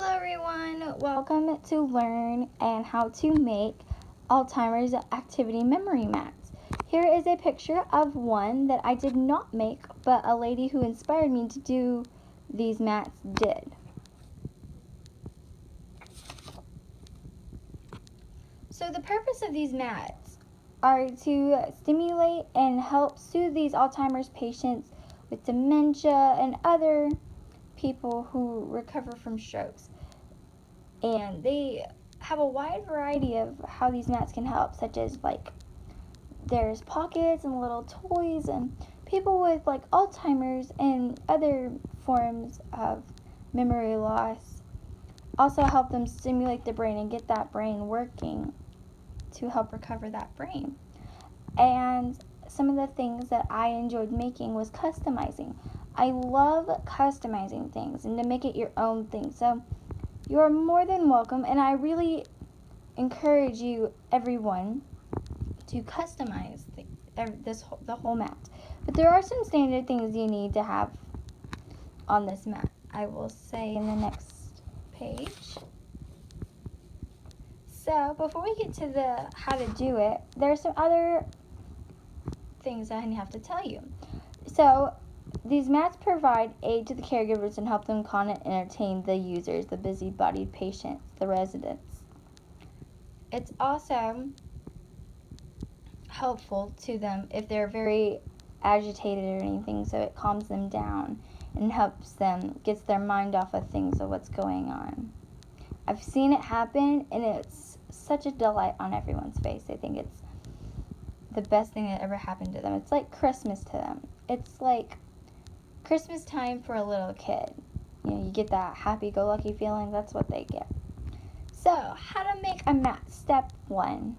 Hello everyone, welcome to learn and how to make Alzheimer's activity memory mats. Here is a picture of one that I did not make, but a lady who inspired me to do these mats did. So the purpose of these mats are to stimulate and help soothe these Alzheimer's patients with dementia and other people who recover from strokes. And they have a wide variety of how these mats can help, such as there's pockets and little toys, and people with Alzheimer's and other forms of memory loss also help them stimulate the brain and get that brain working to help recover that brain. And some of the things that I enjoyed making was customizing. I love customizing things and to make it your own thing. So you are more than welcome, and I really encourage you, everyone, to customize the whole mat. But there are some standard things you need to have on this mat. I will say in the next page. So before we get to the how to do it, there are some other things I have to tell you. So these mats provide aid to the caregivers and help them calm and entertain the users, the busy-bodied patients, the residents. It's also helpful to them if they're very agitated or anything, so it calms them down and helps them, gets their mind off of things of what's going on. I've seen it happen, and it's such a delight on everyone's face. I think it's the best thing that ever happened to them. It's like Christmas to them. It's like Christmas time for a little kid. You get that happy-go-lucky feeling. That's what they get. So, how to make a mat. Step 1.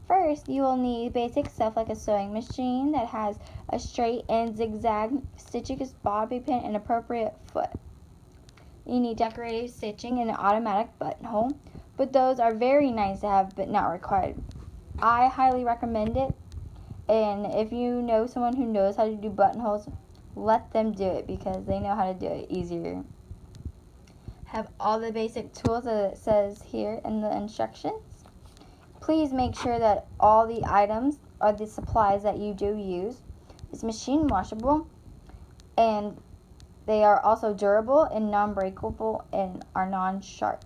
First, you will need basic stuff like a sewing machine that has a straight and zigzag stitching, bobby pin, and appropriate foot. You need decorative stitching and an automatic buttonhole, but those are very nice to have but not required. I highly recommend it, and if you know someone who knows how to do buttonholes, let them do it because they know how to do it easier. Have all the basic tools that it says here in the instructions. Please make sure that all the items or the supplies that you do use is machine washable, and they are also durable and non-breakable and are non-sharp.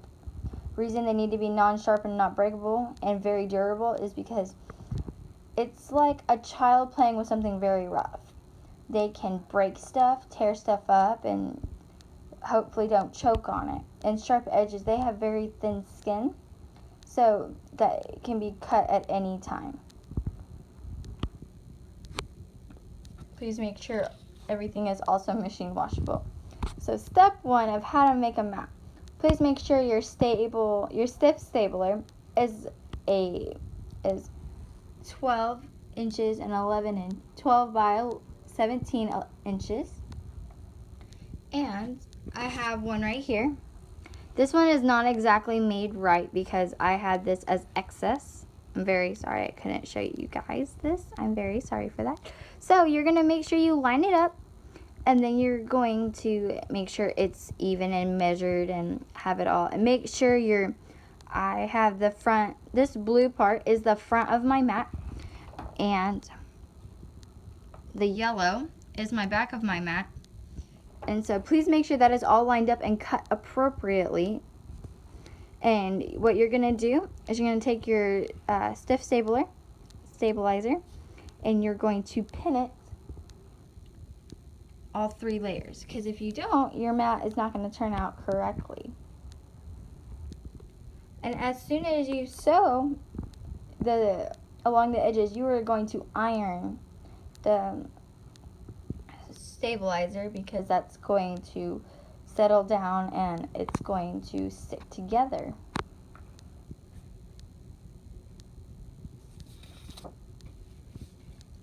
Reason they need to be non-sharp and not breakable and very durable is because it's like a child playing with something very rough. They can break stuff, tear stuff up, and hopefully don't choke on it. And sharp edges, they have very thin skin, so that it can be cut at any time. Please make sure everything is also machine washable. So step 1 of how to make a mat. Please make sure your stiff stapler is 12 inches and 12 by 17 inches. And I have one right here. This one is not exactly made right because I had this as excess. I'm very sorry I couldn't show you guys this. I'm very sorry for that. So you're going to make sure you line it up, and then you're going to make sure it's even and measured and have it all. And make sure I have the front, this blue part is the front of my mat, and the yellow is my back of my mat. And so please make sure that is all lined up and cut appropriately. And what you're going to do is you're going to take your stiff stabilizer, and you're going to pin it all 3 layers. Because if you don't, your mat is not going to turn out correctly. And as soon as you sew along the edges, you are going to iron the stabilizer because that's going to settle down and it's going to stick together.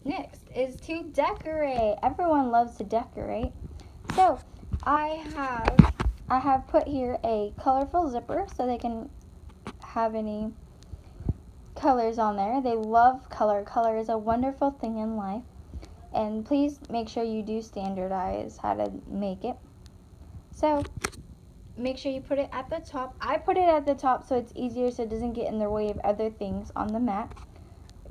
Next is to decorate. Everyone loves to decorate. So I have put here a colorful zipper so they can have any colors on there. They love color. Color is a wonderful thing in life. And please make sure you do standardize how to make it. So make sure you put it at the top. I put it at the top so it's easier, so it doesn't get in the way of other things on the mat.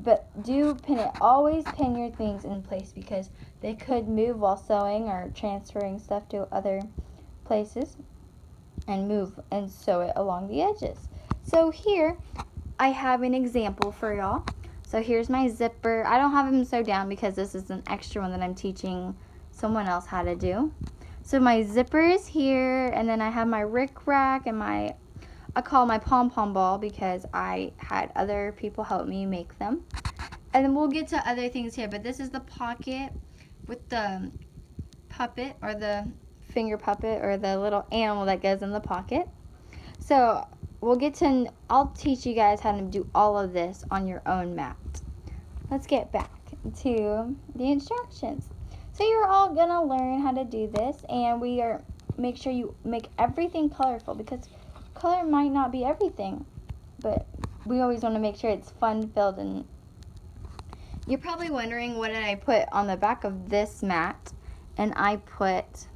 But do pin it. Always pin your things in place because they could move while sewing or transferring stuff to other places, and move and sew it along the edges. So here I have an example for y'all. So here's my zipper. I don't have them sewed down because this is an extra one that I'm teaching someone else how to do. So my zipper is here, and then I have my rick rack and I call my pom-pom ball because I had other people help me make them. And then we'll get to other things here, but this is the pocket with the puppet, or the finger puppet, or the little animal that goes in the pocket. So we'll get to, I'll teach you guys how to do all of this on your own mat. Let's get back to the instructions. So you're all gonna learn how to do this, and make sure you make everything colorful because color might not be everything, but we always want to make sure it's fun-filled. And you're probably wondering, what did I put on the back of this mat? And I put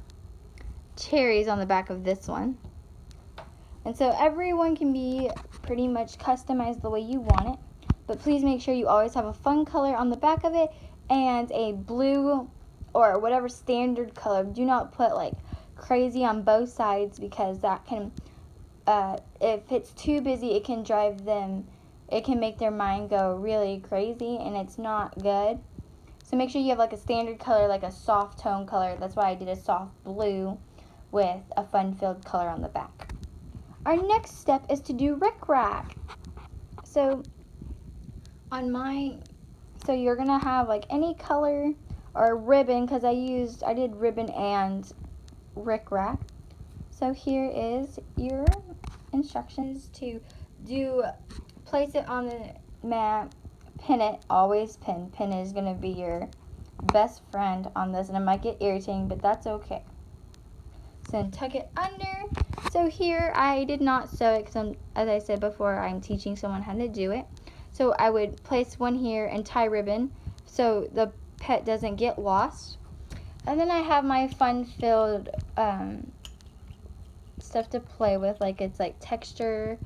cherries on the back of this one. And so everyone can be pretty much customized the way you want it, but please make sure you always have a fun color on the back of it and a blue or whatever standard color. Do not put like crazy on both sides because that can, if it's too busy, it can make their mind go really crazy, and it's not good. So make sure you have like a standard color, like a soft tone color. That's why I did a soft blue with a fun-filled color on the back. Our next step is to do rickrack. So you're gonna have like any color or ribbon, because I did ribbon and rickrack. So here is your instructions to place it on the mat, pin it, always pin. Pin is gonna be your best friend on this, and it might get irritating, but that's okay. So then tuck it under. So here I did not sew it because, as I said before, I'm teaching someone how to do it. So I would place one here and tie ribbon so the pet doesn't get lost. And then I have my fun-filled stuff to play with, like it's like texture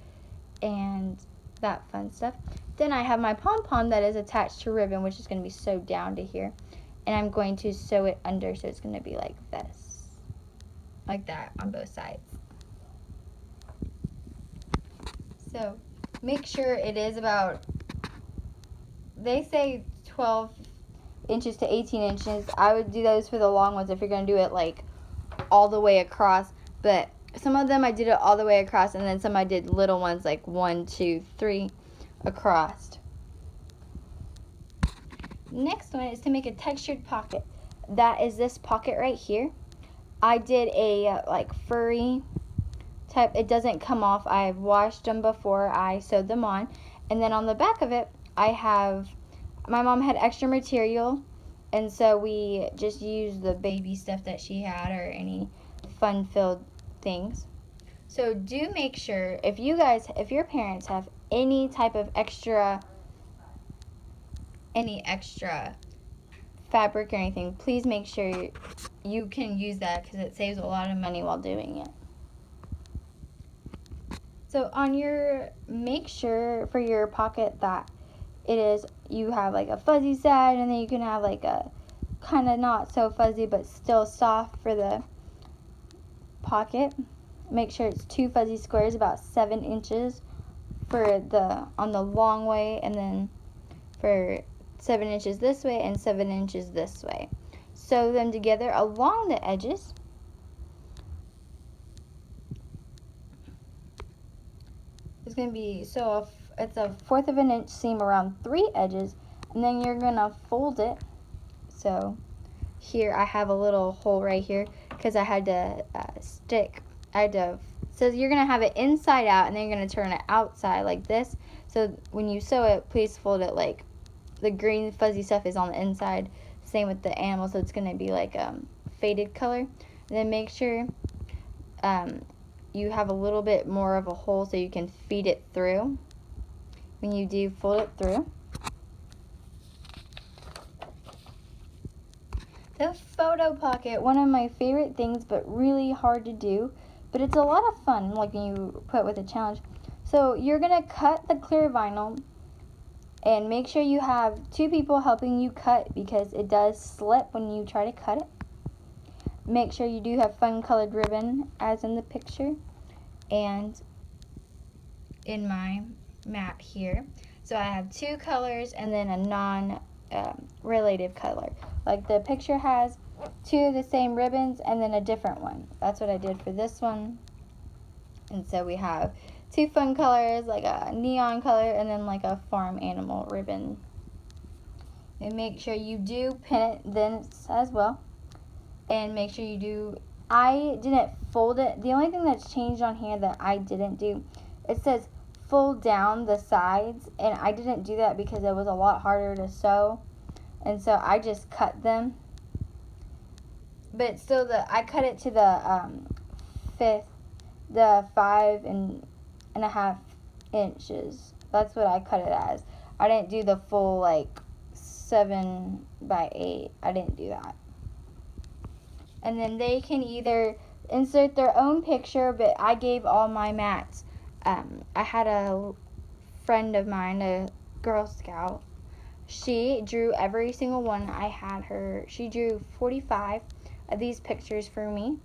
and that fun stuff. Then I have my pom-pom that is attached to ribbon, which is going to be sewed down to here. And I'm going to sew it under, so it's going to be like this. Like that on both sides. So make sure it is about, they say 12 inches to 18 inches. I would do those for the long ones if you're going to do it like all the way across. But some of them I did it all the way across, and then some I did little ones like 1, 2, 3 across. Next one is to make a textured pocket. That is this pocket right here. I did a like furry type. It doesn't come off. I've washed them before I sewed them on. And then on the back of it, my mom had extra material, and so we just used the baby stuff that she had, or any fun-filled things. So do make sure, if your parents have any type of extra fabric or anything, please make sure you can use that because it saves a lot of money while doing it. So make sure for your pocket that you have like a fuzzy side, and then you can have like a kind of not so fuzzy but still soft for the pocket. Make sure it's 2 fuzzy squares about 7 inches on the long way, and then for 7 inches this way and 7 inches this way. Sew them together along the edges. It's going to be, it's a 1/4 of an inch seam around 3 edges, and then you're going to fold it. So here I have a little hole right here because I had to so you're going to have it inside out, and then you're going to turn it outside like this. So when you sew it, please fold it like the green fuzzy stuff is on the inside. Same with the animal, so it's going to be like faded color. And then make sure you have a little bit more of a hole so you can feed it through when you do fold it through. The photo pocket, one of my favorite things, but really hard to do but it's a lot of fun, like when you put with a challenge. So you're going to cut the clear vinyl, and make sure you have 2 people helping you cut because it does slip when you try to cut it. Make sure you do have fun colored ribbon as in the picture and in my mat here. So I have 2 colors and then a non-relative color. Like the picture has 2 of the same ribbons and then a different one. That's what I did for this one. And so we have 2 fun colors, like a neon color and then like a farm animal ribbon. And make sure you do pin it then as well. And make sure you do, I didn't fold it. The only thing that's changed on here that I didn't do, it says fold down the sides, and I didn't do that because it was a lot harder to sew, and so I just cut them. But still, I cut it to the 5.5 inches. That's what I cut it as. I didn't do the full like 7x8. I didn't do that. And then they can either insert their own picture, but I gave all my mats. I had a friend of mine, a Girl Scout. She drew every single one. She drew 45 of these pictures for me.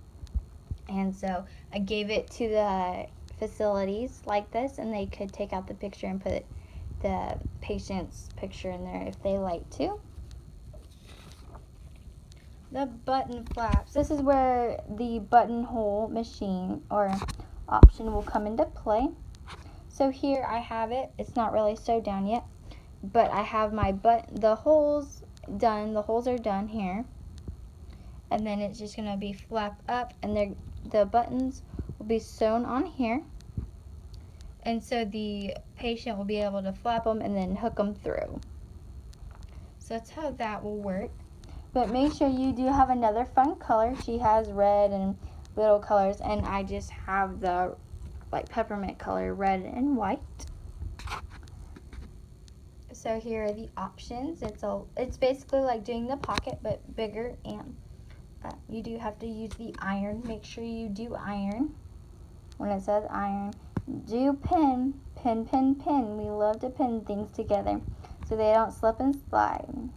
And so I gave it to the facilities like this, and they could take out the picture and put the patient's picture in there if they like to. The button flaps. This is where the buttonhole machine or option will come into play. So here I have it. It's not really sewed down yet, but I have the holes done. The holes are done here. And then it's just going to be flap up, and the buttons will be sewn on here. And so the patient will be able to flap them and then hook them through. So that's how that will work. But make sure you do have another fun color. She has red and little colors, and I just have the like peppermint color, red and white. So here are the options. It's basically like doing the pocket but bigger, and you do have to use the iron. Make sure you do iron. When it says iron, do pin. We love to pin things together so they don't slip and slide.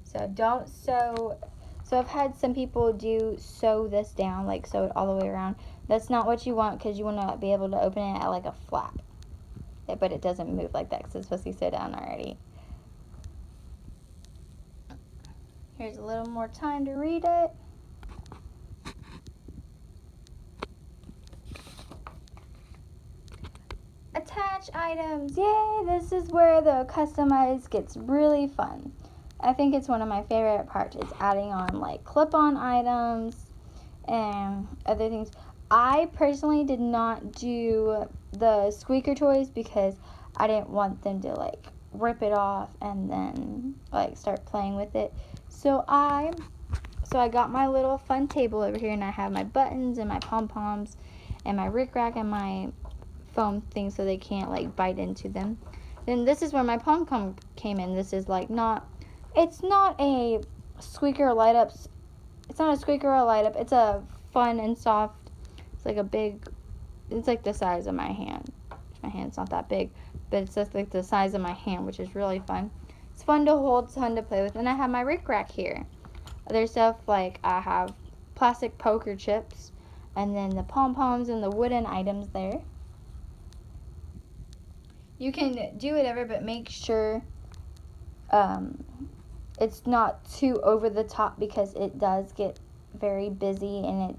So don't sew. So I've had some people sew this down, like sew it all the way around. That's not what you want, because you want to be able to open it at like a flap. But it doesn't move like that because it's supposed to be sewed down already. Here's a little more time to read it. Attach items. Yay! This is where the customize gets really fun. I think it's one of my favorite parts is adding on like clip-on items and other things. I personally did not do the squeaker toys because I didn't want them to like rip it off and then like start playing with it. So I got my little fun table over here, and I have my buttons and my pom-poms and my rickrack and my foam thing so they can't like bite into them. Then this is where my pom-pom came in. This is like it's not a squeaker or light up. It's not a squeaker or a light up. It's a fun and soft. It's like it's like the size of my hand. My hand's not that big, but it's just like the size of my hand, which is really fun. It's fun to hold, it's fun to play with. And I have my rickrack here. There's stuff like I have plastic poker chips, and then the pom-poms and the wooden items there. You can do whatever, but make sure it's not too over the top, because it does get very busy, and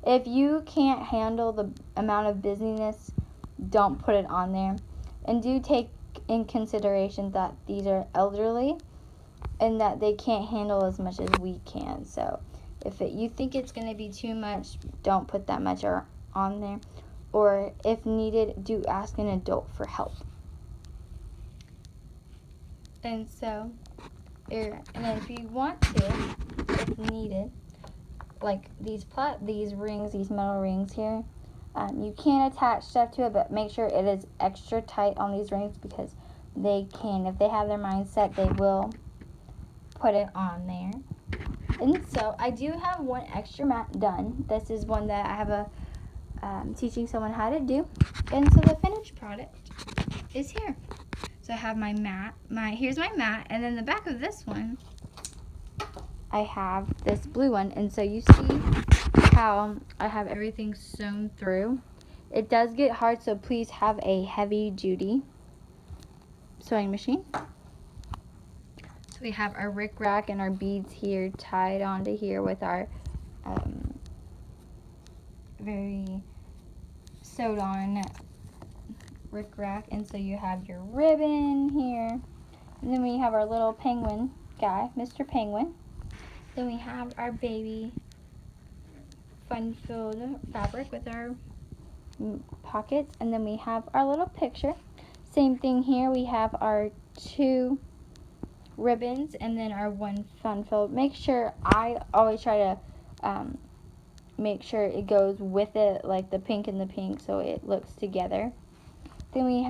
if you can't handle the amount of busyness, don't put it on there. And do take in consideration that these are elderly and that they can't handle as much as we can. So if you think it's going to be too much, don't put that much on there. Or if needed, do ask an adult for help. And so, and if you want to, if needed, like these rings, these metal rings here, you can attach stuff to it, but make sure it is extra tight on these rings, because if they have their mind set, they will put it on there. And so I do have one extra mat done. This is one that I have a teaching someone how to do. And so the finished product is here. So I have my mat. Here's my mat, and then the back of this one, I have this blue one. And so you see how I have everything sewn through. It does get hard, so please have a heavy-duty sewing machine. So we have our rickrack and our beads here tied onto here with our very sewed on rickrack. And so you have your ribbon here. And then we have our little penguin guy, Mr. Penguin. Then we have our baby fun-filled fabric with our pockets. And then we have our little picture. Same thing here. We have our 2 ribbons and then our 1 fun-filled. Make sure, I always try to make sure it goes with it, like the pink and the pink, so it looks together. Then we